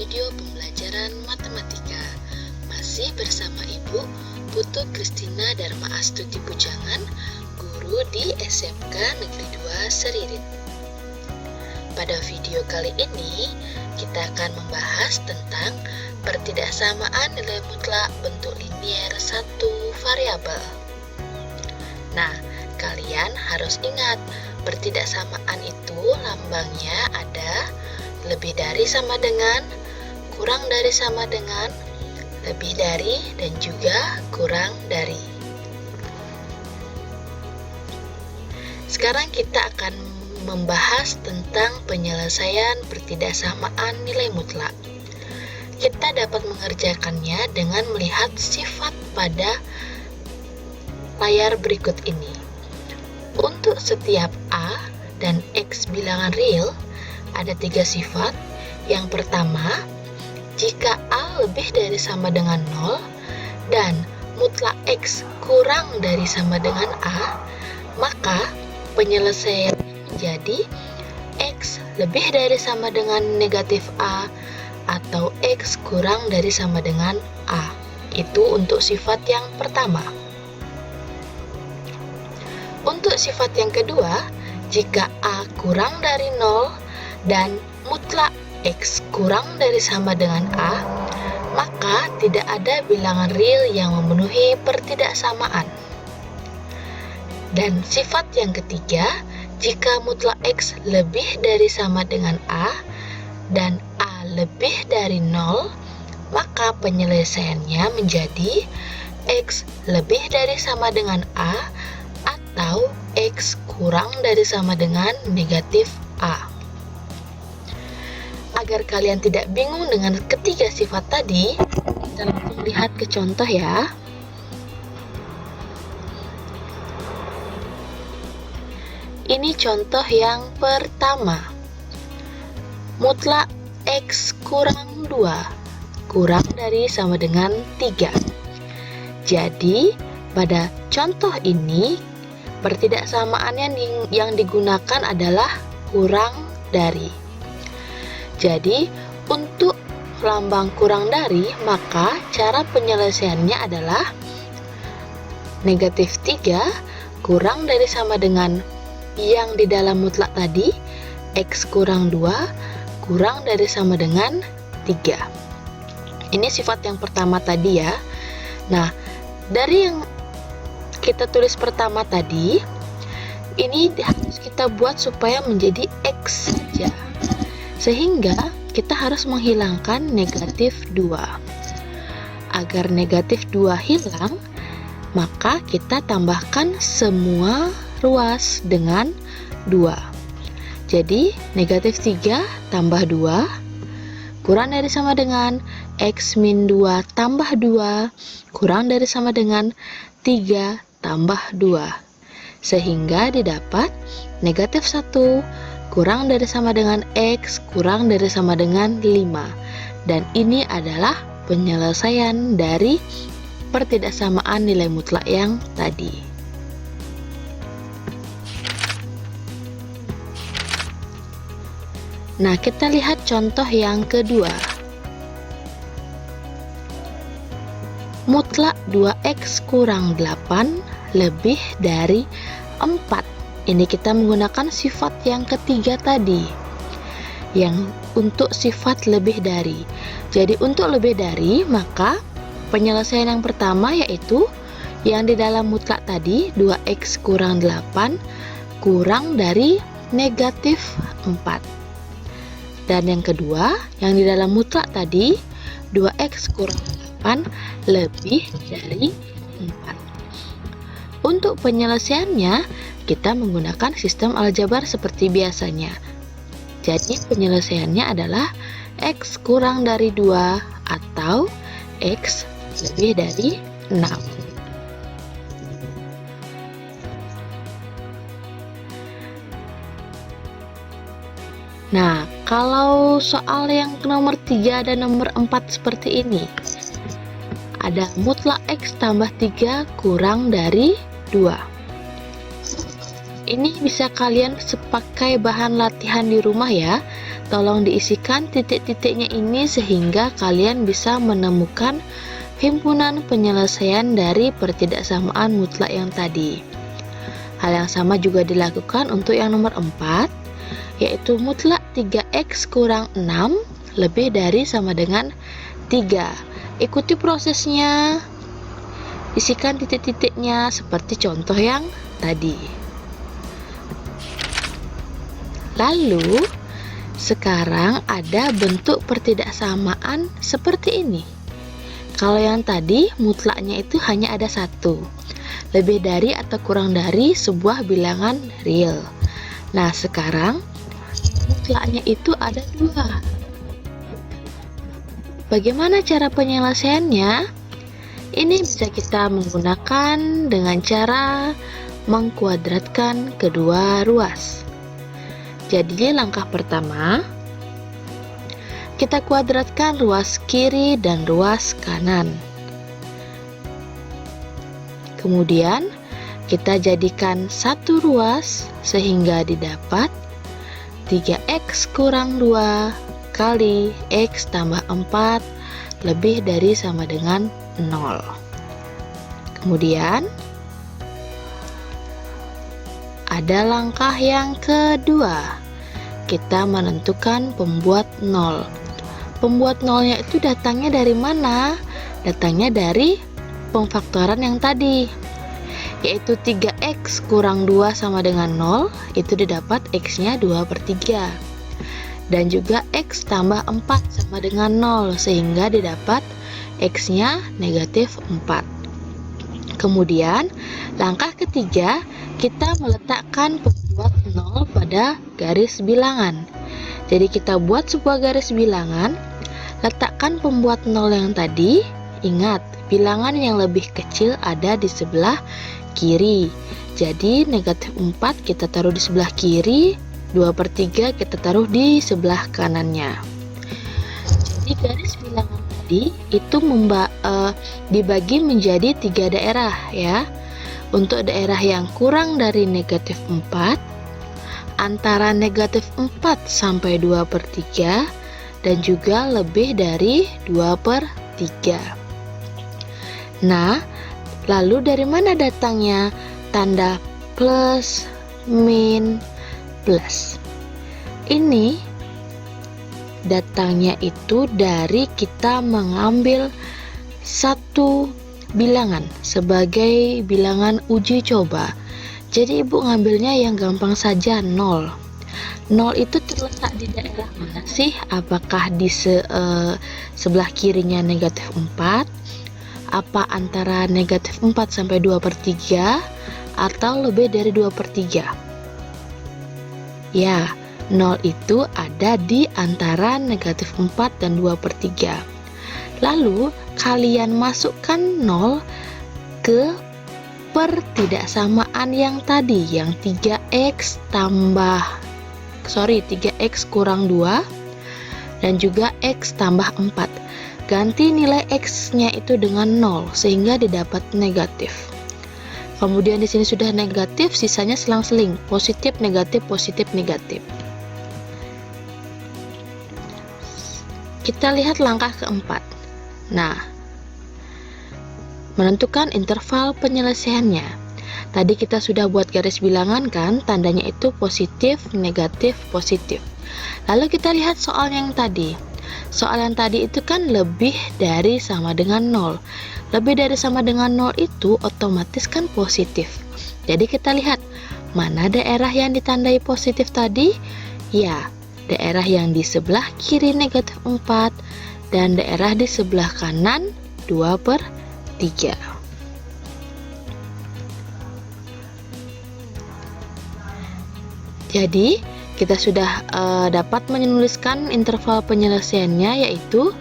video pembelajaran matematika. Masih bersama Ibu Putu Kristina Dharma Astuti Pujangan, guru di SMK Negeri 2 Seririt. Pada video kali ini, kita akan membahas tentang pertidaksamaan nilai mutlak bentuk linier satu variabel. Nah, kalian harus ingat, pertidaksamaan itu lambangnya ada lebih dari sama dengan, kurang dari sama dengan, lebih dari, dan juga kurang dari. Sekarang kita akan membahas tentang penyelesaian pertidaksamaan nilai mutlak. Kita dapat mengerjakannya dengan melihat sifat pada layar berikut ini. Untuk setiap A dan X bilangan real, ada 3 sifat. Yang pertama, jika A lebih dari sama dengan 0 dan mutlak X kurang dari sama dengan A, maka penyelesaian menjadi X lebih dari sama dengan negatif A atau X kurang dari sama dengan A. Itu untuk sifat yang pertama. Untuk sifat yang kedua, jika A kurang dari 0 dan mutlak X kurang dari sama dengan A, maka tidak ada bilangan real yang memenuhi pertidaksamaan. Dan sifat yang ketiga, jika mutlak X lebih dari sama dengan A dan A lebih dari 0, maka penyelesaiannya menjadi X lebih dari sama dengan A atau X kurang dari sama dengan negatif A. Agar kalian tidak bingung dengan ketiga sifat tadi, kita langsung lihat ke contoh ya. Ini contoh yang pertama. Mutlak X kurang 2 kurang dari sama dengan 3. Jadi, pada contoh ini, pertidaksamaan yang digunakan adalah kurang dari. Jadi, untuk lambang kurang dari, maka cara penyelesaiannya adalah negatif 3 kurang dari sama dengan yang di dalam mutlak tadi, X kurang 2 kurang dari sama dengan 3. Ini sifat yang pertama tadi ya. Nah, dari yang kita tulis pertama tadi, ini harus kita buat supaya menjadi X saja. Sehingga kita harus menghilangkan negatif 2. Agar negatif 2 hilang, maka kita tambahkan semua ruas dengan 2. Jadi, negatif 3 tambah 2 kurang dari sama dengan X min 2 tambah 2 kurang dari sama dengan 3 tambah 2. Sehingga didapat negatif 1 kurang dari sama dengan X kurang dari sama dengan 5. Dan ini adalah penyelesaian dari pertidaksamaan nilai mutlak yang tadi. Nah, kita lihat contoh yang kedua. Mutlak 2X kurang 8 lebih dari 4. Ini kita menggunakan sifat yang ketiga tadi, yang untuk sifat lebih dari. Jadi untuk lebih dari, maka penyelesaian yang pertama yaitu yang di dalam mutlak tadi, 2X kurang 8 kurang dari negatif 4. Dan yang kedua, yang di dalam mutlak tadi, 2X kurang 8 lebih dari 4. Untuk penyelesaiannya, kita menggunakan sistem aljabar seperti biasanya. Jadi penyelesaiannya adalah X kurang dari 2 atau X lebih dari 6. Nah, kalau soal yang nomor 3 dan nomor 4 seperti ini, ada mutlak X tambah 3 kurang dari 2. Ini bisa kalian pakai bahan latihan di rumah ya. Tolong diisikan titik-titiknya ini sehingga kalian bisa menemukan himpunan penyelesaian dari pertidaksamaan mutlak yang tadi. Hal yang sama juga dilakukan untuk yang nomor 4, yaitu mutlak 3x kurang 6 lebih dari sama dengan 3. Ikuti prosesnya. Isikan titik-titiknya seperti contoh yang tadi. Lalu, sekarang ada bentuk pertidaksamaan seperti ini. Kalau yang tadi mutlaknya itu hanya ada satu, lebih dari atau kurang dari sebuah bilangan real. Nah, sekarang mutlaknya itu ada 2. Bagaimana cara penyelesaiannya? Ini bisa kita menggunakan dengan cara mengkuadratkan kedua ruas. Jadi langkah pertama, kita kuadratkan ruas kiri dan ruas kanan. Kemudian kita jadikan satu ruas sehingga didapat 3x kurang 2 kali x tambah 4 lebih dari sama dengan 0. Kemudian ada langkah yang kedua, kita menentukan pembuat 0. Pembuat 0-nya itu datangnya dari mana? Datangnya dari pemfaktoran yang tadi, yaitu 3x kurang 2 sama dengan 0, itu didapat x-nya 2/3. Dan juga x tambah 4 sama dengan 0, sehingga didapat x-nya negatif 4. Kemudian, langkah ketiga, kita meletakkan pembuat 0 pada garis bilangan. Jadi kita buat sebuah garis bilangan, letakkan pembuat 0 yang tadi. Ingat, bilangan yang lebih kecil ada di sebelah kiri. Jadi negatif 4 kita taruh di sebelah kiri, 2/3 kita taruh di sebelah kanannya. Jadi garis bilangan tadi itu dibagi menjadi 3 daerah ya. Untuk daerah yang kurang dari negatif 4, antara negatif 4 sampai 2/3, dan juga lebih dari 2/3. Nah, lalu dari mana datangnya tanda plus, min, plus? Ini datangnya itu dari kita mengambil satu bilangan sebagai bilangan uji coba. Jadi ibu ngambilnya yang gampang saja, 0. 0 itu terletak di daerah mana sih? Apakah di sebelah kirinya negatif 4? Apa antara negatif 4 sampai 2/3? Atau lebih dari 2/3? Ya, 0 itu ada di antara negatif 4 dan 2/3. Lalu, kalian masukkan 0 ke pertidaksamaan yang tadi, yang 3x kurang 2 dan juga x tambah 4. Ganti nilai x-nya itu dengan 0 sehingga didapat negatif. Kemudian di sini sudah negatif, sisanya selang-seling, positif negatif positif negatif. Kita lihat langkah keempat. Nah, menentukan interval penyelesaiannya. Tadi kita sudah buat garis bilangan kan, tandanya itu positif, negatif, positif. Lalu kita lihat soal yang tadi. Soal yang tadi itu kan lebih dari sama dengan 0. Lebih dari sama dengan 0 itu otomatis kan positif. Jadi kita lihat mana daerah yang ditandai positif tadi? Ya, daerah yang di sebelah kiri negatif 4 dan daerah di sebelah kanan 2/3. Jadi kita sudah dapat menuliskan interval penyelesaiannya, yaitu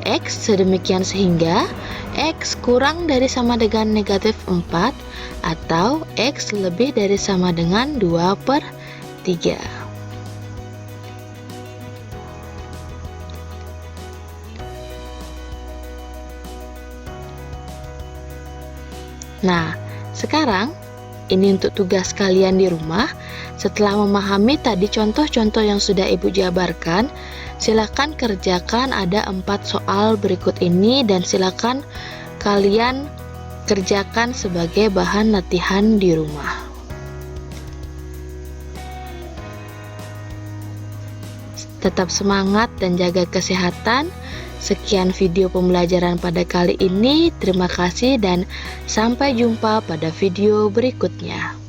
x sedemikian sehingga x kurang dari sama dengan negatif 4 atau x lebih dari sama dengan 2/3. Nah, sekarang Ini untuk tugas kalian di rumah. Setelah memahami tadi contoh-contoh yang sudah Ibu jabarkan, silakan kerjakan ada 4 soal berikut ini dan silakan kalian kerjakan sebagai bahan latihan di rumah. Tetap semangat dan jaga kesehatan. Sekian video pembelajaran pada kali ini. Terima kasih dan sampai jumpa pada video berikutnya.